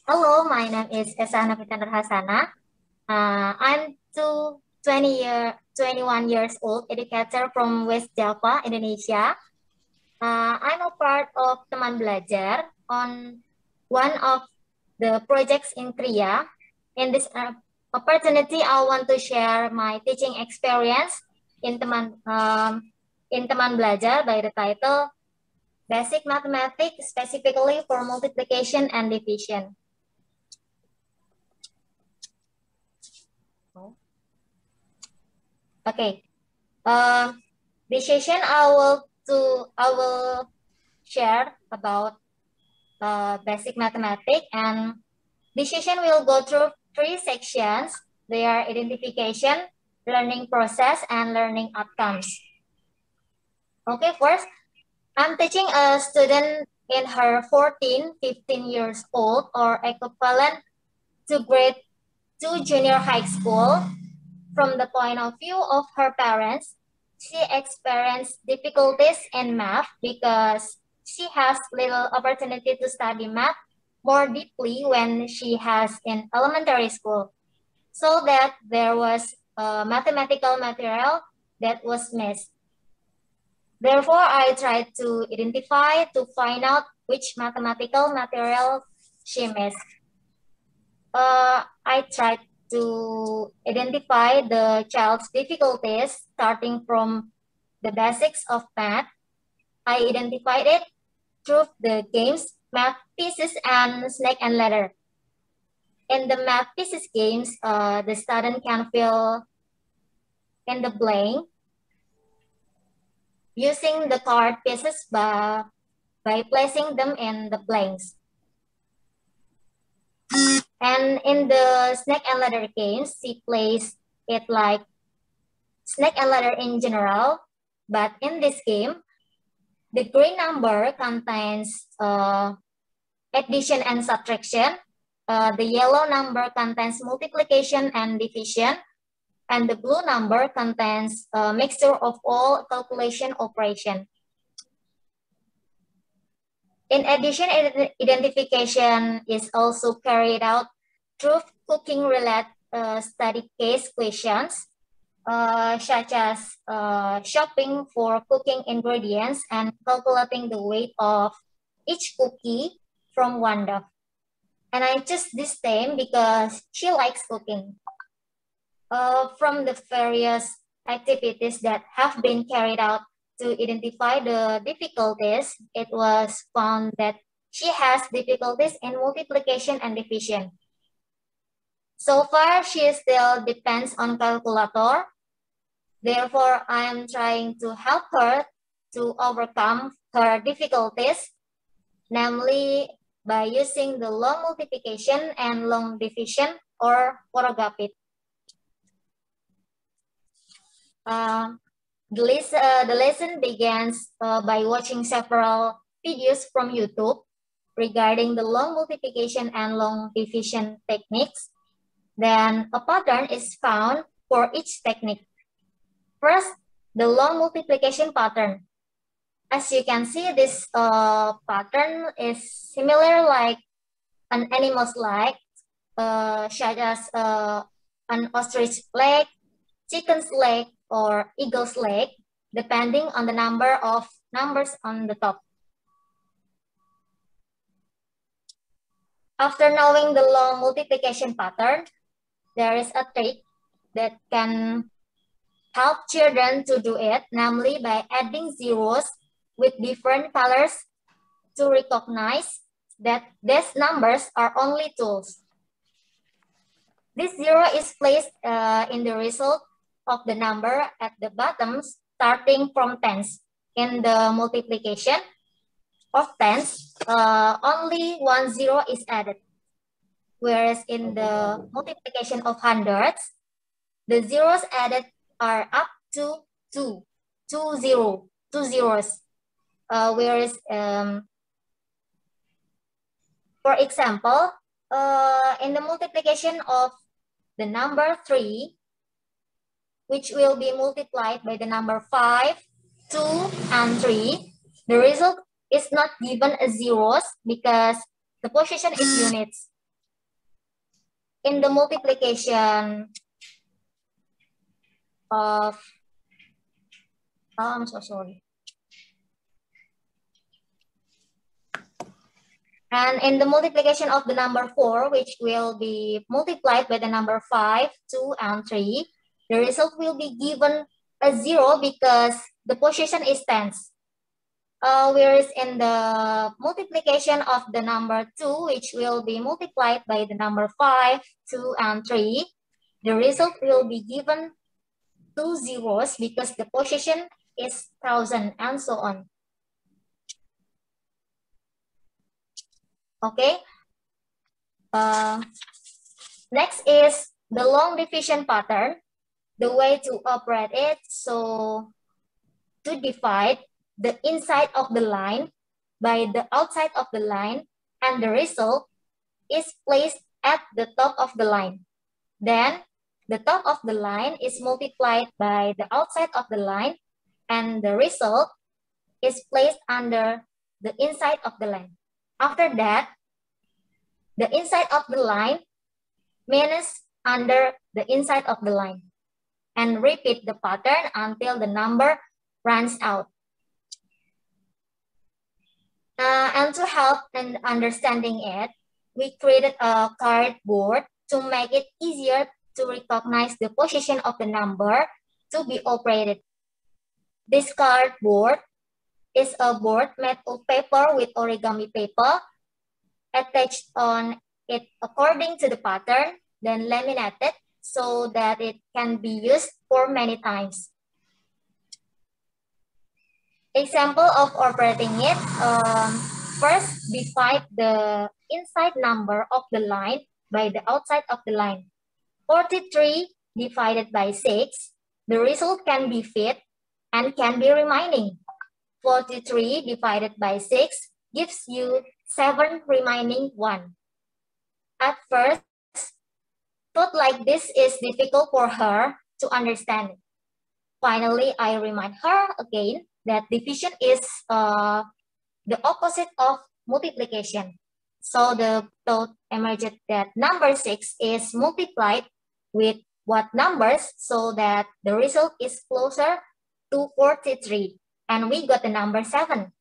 Hello, my name is Esagh Novita Nurhasanah. I'm 21 years old educator from West Java, Indonesia. I'm a part of Teman Belajar on one of the projects in Korea. In this opportunity, I want to share my teaching experience in Teman Belajar by the title Basic Mathematics, specifically for multiplication and division. Okay. This session I will share about basic mathematics, and this session will go through 3 sections. They are identification, learning process, and learning outcomes. Okay, first, I'm teaching a student in her 14, 15 years old or equivalent to grade 2 junior high school. From the point of view of her parents, she experienced difficulties in math because she has little opportunity to study math more deeply when she has in elementary school, so that there was mathematical material that was missed. Therefore, I tried to identify to find out which mathematical material she missed. I tried to identify the child's difficulties starting from the basics of math. I identified it through the games, math pieces, and snake and ladder. In the math pieces games, the student can fill in the blank using the card pieces by placing them in the blanks. And in the snake and ladder games, she plays it like snake and ladder in general, but in this game, the green number contains addition and subtraction. The yellow number contains multiplication and division, and the blue number contains a mixture of all calculation operation. In addition, identification is also carried out through cooking-related study case questions, such as shopping for cooking ingredients and calculating the weight of each cookie from one dough. And I chose this theme because she likes cooking. From the various activities that have been carried out to identify the difficulties, it was found that she has difficulties in multiplication and division. So far, she still depends on calculator. Therefore, I am trying to help her to overcome her difficulties, namely by using the long multiplication and long division or porogapit. The lesson begins by watching several videos from YouTube regarding the long multiplication and long division techniques. Then a pattern is found for each technique. First, the long multiplication pattern. As you can see, this pattern is similar like an animal's leg, such as an ostrich leg, chicken's leg, or eagle's leg, depending on the number of numbers on the top. After knowing the long multiplication pattern, there is a trick that can help children to do it, namely by adding zeros with different colors to recognize that these numbers are only tools. This zero is placed in the result of the number at the bottom starting from tens. In the multiplication of tens, only 1 0 is added. Whereas in the multiplication of hundreds, the zeros added are up to 2 zeros. Whereas, for example, in the multiplication of the number 3, which will be multiplied by the number 5, 2, and 3, the result is not given as zeros because the position is units. in the multiplication of, I'm so sorry. And in the multiplication of the number 4, which will be multiplied by the number 5, 2, and 3, the result will be given a 0 because the position is tens. Whereas in the multiplication of the number 2, which will be multiplied by the number 5, 2, and 3, the result will be given 2 zeros because the position is 1000 and so on. Okay. Next is the long division pattern. The way to operate it, so to divide the inside of the line by the outside of the line, and the result is placed at the top of the line. Then the top of the line is multiplied by the outside of the line, and the result is placed under the inside of the line. After that, the inside of the line minus under the inside of the line, and repeat the pattern until the number runs out. And to help in understanding it, we created a cardboard to make it easier to recognize the position of the number to be operated. This cardboard is a board made of paper with origami paper attached on it according to the pattern, then laminated so that it can be used for many times. Example of operating it, first divide the inside number of the line by the outside of the line. 43 divided by 6, the result can be fit and can be remaining. 43 divided by 6 gives you 7 remaining 1. At first, thought like this is difficult for her to understand. Finally, I remind her again that division is the opposite of multiplication. So the thought emerged that number 6 is multiplied with what numbers so that the result is closer to 43. And we got the number 7.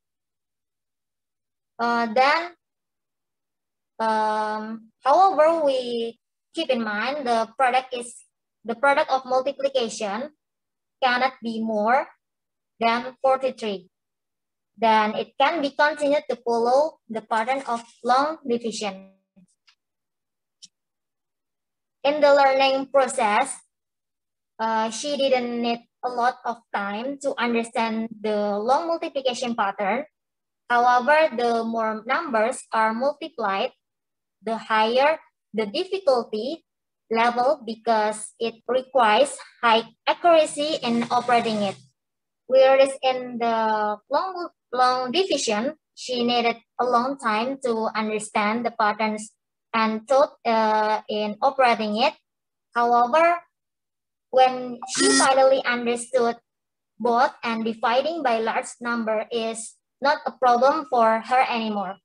However, we keep in mind the product of multiplication cannot be more than 43. Then it can be continued to follow the pattern of long division. In the learning process, she didn't need a lot of time to understand the long multiplication pattern. However, the more numbers are multiplied, the higher the difficulty level because it requires high accuracy in operating it. Whereas in the long division, she needed a long time to understand the patterns and thought in operating it. However, when she finally understood both and dividing by large number is not a problem for her anymore.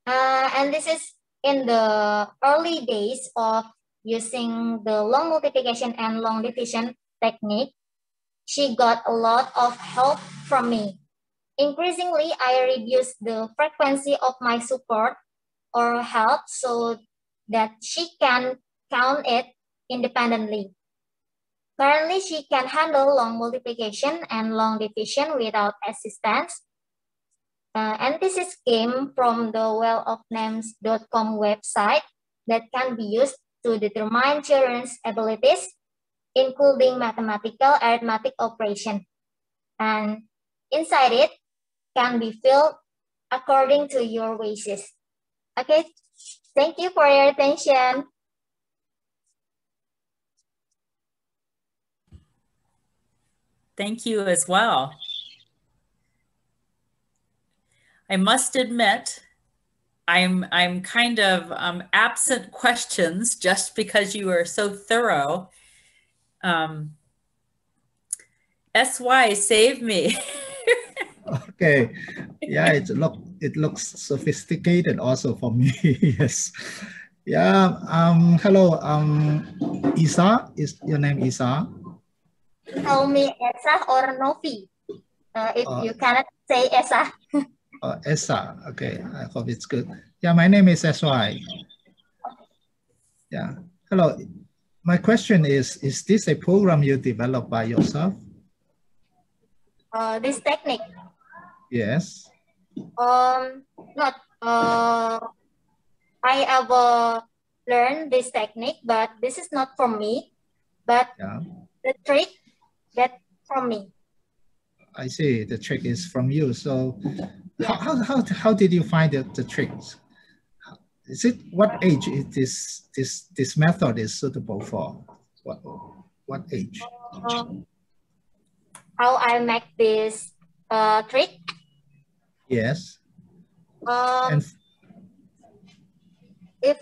And this is in the early days of using the long multiplication and long division technique. She got a lot of help from me. Increasingly, I reduced the frequency of my support or help so that she can count it independently. Currently, she can handle long multiplication and long division without assistance. And this came from the wellofnames.com website that can be used to determine children's abilities, including mathematical arithmetic operation. And inside it can be filled according to your wishes. Okay, thank you for your attention. Thank you as well. I must admit, I'm kind of absent questions just because you are so thorough. SY, save me. Okay, yeah, it looks sophisticated also for me. Yes, Yeah. Hello. Esagh, is your name Esagh? Call me Esagh or Novi. If you cannot say Esagh. Esagh. Okay. I hope it's good. Yeah. My name is Esagh. Yeah. Hello. My question is this a program you developed by yourself? This technique. Yes. Not. I have learned this technique, but this is not from me. But Yeah. the trick that from me. I see. The trick is from you. So, yeah. how did you find the tricks? Is it what age is this method is suitable for? What age? How I make this trick? Yes. And if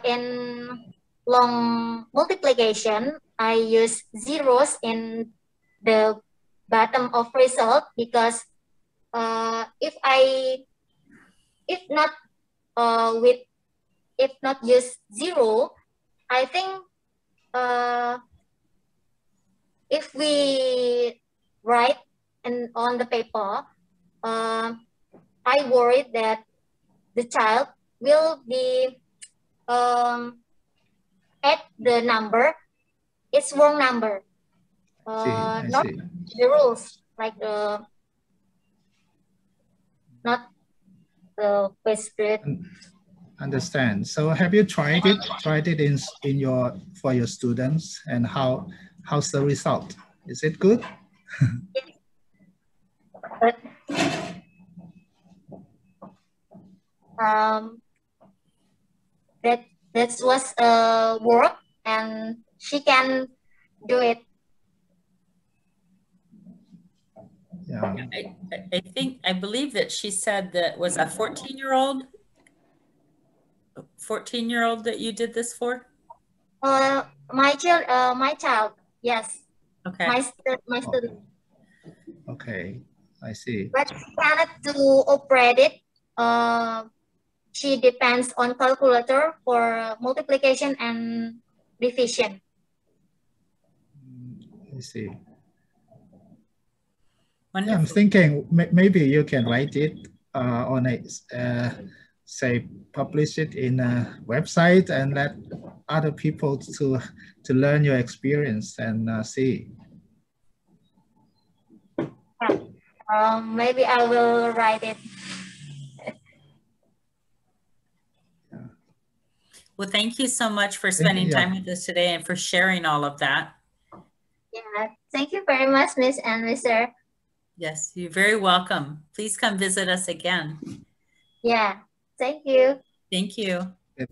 in long multiplication, I use zeros in the bottom of result because if not use zero, I think if we write on the paper, I worried that the child will be at the number, it's wrong number. I not see. The rules, like not the prescript. Understand. So have you tried it for your students, and how's the result? Is it good? But that was work, and she can do it. Yeah. I believe that she said that was a 14-year-old that you did this for? My child, yes. Okay. My student. Okay, I see. But she cannot to operate it. She depends on calculator for multiplication and division. I see. Wonderful. Yeah, I'm thinking maybe you can write it on a say publish it in a website and let other people to learn your experience and see. Maybe I will write it. Well, thank you so much for spending time with us today and for sharing all of that. Yeah, thank you very much, Miss and Mr. Yes, you're very welcome. Please come visit us again. Yeah, thank you. Thank you. Yep.